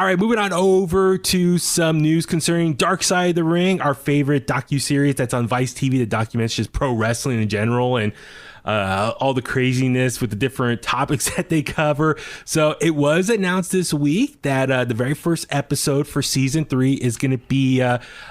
All right, moving on over to some news concerning Dark Side of the Ring, our favorite docuseries that's on Vice TV that documents just pro wrestling in general and all the craziness with the different topics that they cover. So it was announced this week that the very first episode for season 3 is going to be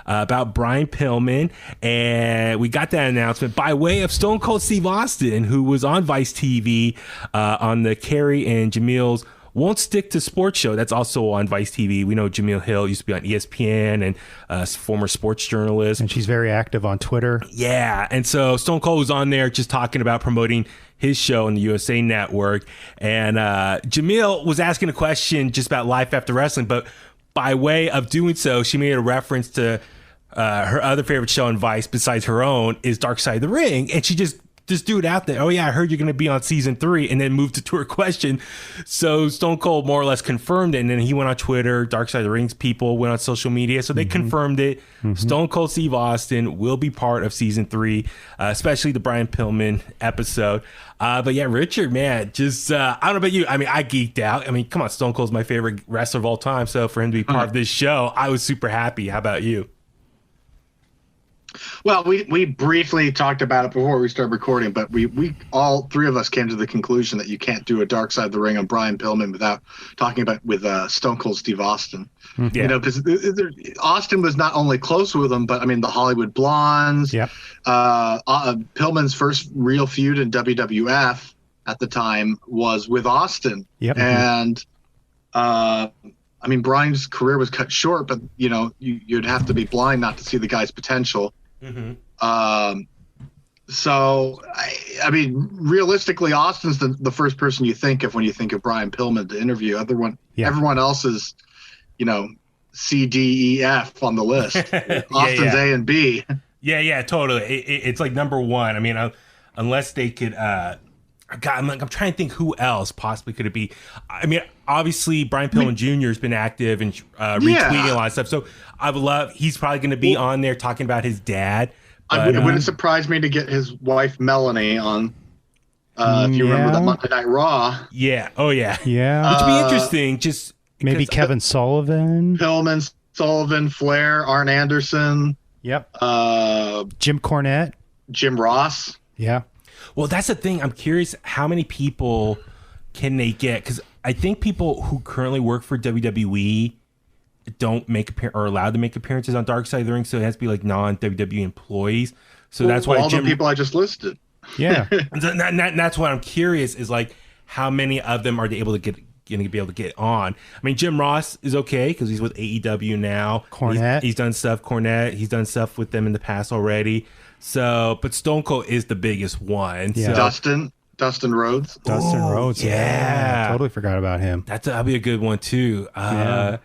about Brian Pillman. And we got that announcement by way of Stone Cold Steve Austin, who was on Vice TV on the Carrie and Jamil's Won't Stick to Sports show. That's also on Vice TV. We know Jamil Hill used to be on ESPN and former sports journalist. And she's very active on Twitter. Yeah. And so Stone Cold was on there just talking about promoting his show on the USA Network. And Jamil was asking a question just about life after wrestling. But by way of doing so, she made a reference to her other favorite show on Vice besides her own is Dark Side of the Ring. And she just threw it out there. Oh yeah, I heard you're going to be on season 3, and then moved to her question. So Stone Cold more or less confirmed it, and then he went on Twitter. Dark Side of the Ring's people went on social media, so they confirmed it. Stone Cold Steve Austin will be part of season 3, especially the Brian Pillman episode. But yeah, Richard, man, just I don't know about you. I mean, I geeked out. I mean, come on, Stone Cold's my favorite wrestler of all time. So for him to be part of this show, I was super happy. How about you? Well, we briefly talked about it before we started recording, but we all three of us came to the conclusion that you can't do a Dark Side of the Ring on Brian Pillman without talking about with Stone Cold Steve Austin. Yeah. You know, because Austin was not only close with him, but I mean the Hollywood Blondes. Yep. Pillman's first real feud in WWF at the time was with Austin. Yep. And I mean, Brian's career was cut short, but you know, you'd have to be blind not to see the guy's potential. So, I mean, realistically, Austin's the first person you think of when you think of Brian Pillman to interview. Everyone else is, you know, C, D, E, F on the list. Austin's A and B. Yeah, totally. It's like number 1. I mean, unless they could. God, I'm trying to think who else possibly could it be. I mean, obviously Brian Pillman Jr. has been active and retweeting a lot of stuff. So I would love. He's probably going to be on there talking about his dad. But, it wouldn't surprise me to get his wife Melanie on. If you remember that Monday Night Raw. Yeah. Oh yeah. Yeah. Which would be interesting. Just maybe Kevin Sullivan. Pillman, Sullivan, Flair, Arn Anderson. Yep. Jim Cornette. Jim Ross. Yeah. Well, that's the thing. I'm curious how many people can they get? Because I think people who currently work for WWE don't are allowed to make appearances on Dark Side of the Ring, so it has to be like non-WWE employees. So that's why all the people I just listed. Yeah, that's what I'm curious is like how many of them are they able to get? Going to be able to get on. I mean, Jim Ross is okay because he's with AEW now. Cornette, he's done stuff. Cornette, he's done stuff with them in the past already. So, but Stone Cold is the biggest one. Yeah. So, Dustin Rhodes. Rhodes. Yeah. Totally forgot about him. That'll be a good one too. I'm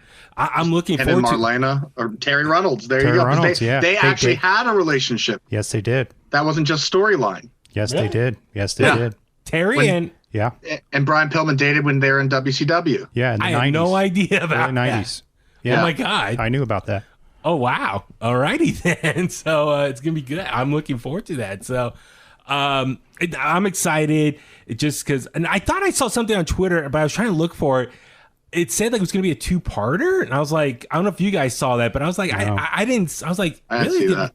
looking and forward to Marlena or Terry Reynolds. There Terry you go. Reynolds, they actually had a relationship. Yes, they did. That wasn't just storyline. Yes, they did. Yes, they did. Terry and Brian Pillman dated when they were in WCW. Yeah, in the 90s. I had no idea about early 90s. that. Yeah. Oh my God. I knew about that. Oh wow. Alrighty then. So it's gonna be good. I'm looking forward to that. So I'm excited just because, and I thought I saw something on Twitter, but I was trying to look for it. It said like it was gonna be a 2-parter, and I was like, I don't know if you guys saw that, but I was like, No. I didn't. I was like, I didn't really? see that.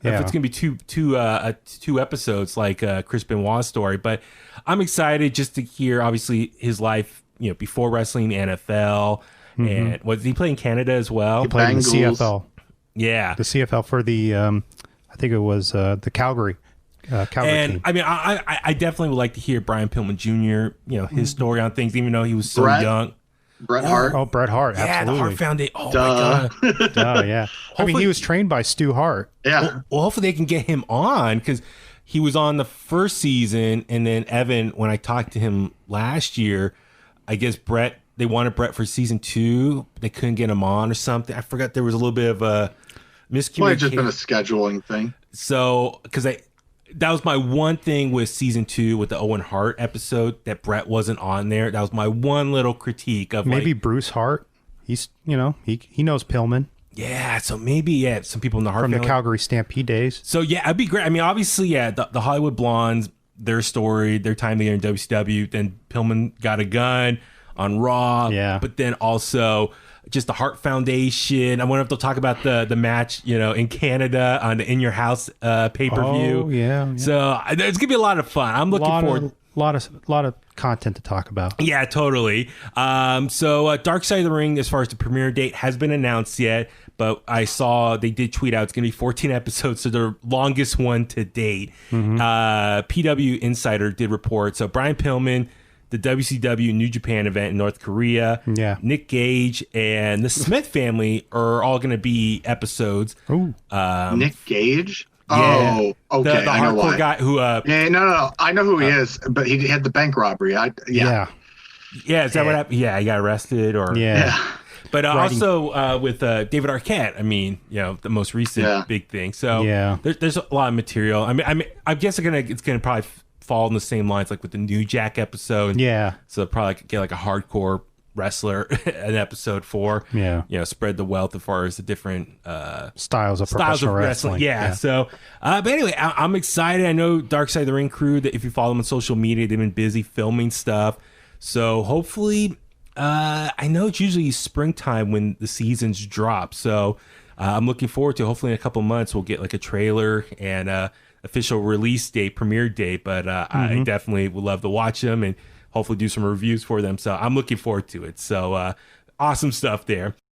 If it's gonna be two episodes like Chris Benoit's story, but I'm excited just to hear obviously his life, you know, before wrestling, the NFL, and did he play in Canada as well? He played in the Bengals. CFL. Yeah, The CFL for the, I think it was the Calgary and team. I mean, I definitely would like to hear Brian Pillman Jr., you know, his story on things, even though he was so young. Bret Hart. Oh, Bret Hart. Yeah, Absolutely. the Hart Foundation. Oh Duh. my God. Duh, yeah. I mean, he was trained by Stu Hart. Yeah. Well, hopefully they can get him on because he was on the first season, and then Evan, when I talked to him last year, I guess they wanted Bret for season 2, but they couldn't get him on or something. I forgot there was a little bit of a miscommunication. Might have just been a scheduling thing. So, because that was my one thing with season 2 with the Owen Hart episode that Bret wasn't on there. That was my one little critique of Maybe like, Bruce Hart. He's, you know, he knows Pillman yeah. So maybe some people in the Hart from the family. Calgary Stampede days. So yeah, it'd be great. I mean, obviously, the Hollywood Blondes, their story, their time there in WCW. Then Pillman got a gun on Raw. Yeah. But then also just the Heart Foundation. I wonder if they'll talk about the match, in Canada on the In Your House pay-per-view. Oh, yeah. So it's gonna be a lot of fun. I'm looking forward. Lot of content to talk about. Yeah, totally. So Dark Side of the Ring, as far as the premiere date, has been announced yet, but I saw they did tweet out it's going to be 14 episodes, so the longest one to date. PW Insider did report. So Brian Pillman, the WCW New Japan event in North Korea, Nick Gage, and the Smith family are all going to be episodes. Ooh. Nick Gage? Yeah. Oh, okay. The I know hardcore why. guy who. No. I know who he is, but he had the bank robbery. Yeah. Is that what happened? Yeah, he got arrested, or But also with David Arquette, I mean, the most recent big thing. So there's a lot of material. I mean, I guess it's gonna probably fall in the same lines like with the New Jack episode. Yeah. So probably get like a hardcore wrestler in episode 4. Yeah. Spread the wealth as far as the different styles of professional wrestling. Yeah. So, but anyway, I'm excited. I know Dark Side of the Ring crew, that if you follow them on social media, they've been busy filming stuff. So hopefully, I know it's usually springtime when the seasons drop. So I'm looking forward to, hopefully in a couple months, we'll get like a trailer and official release date, premiere date. But I definitely would love to watch them and hopefully do some reviews for them. So I'm looking forward to it. So awesome stuff there.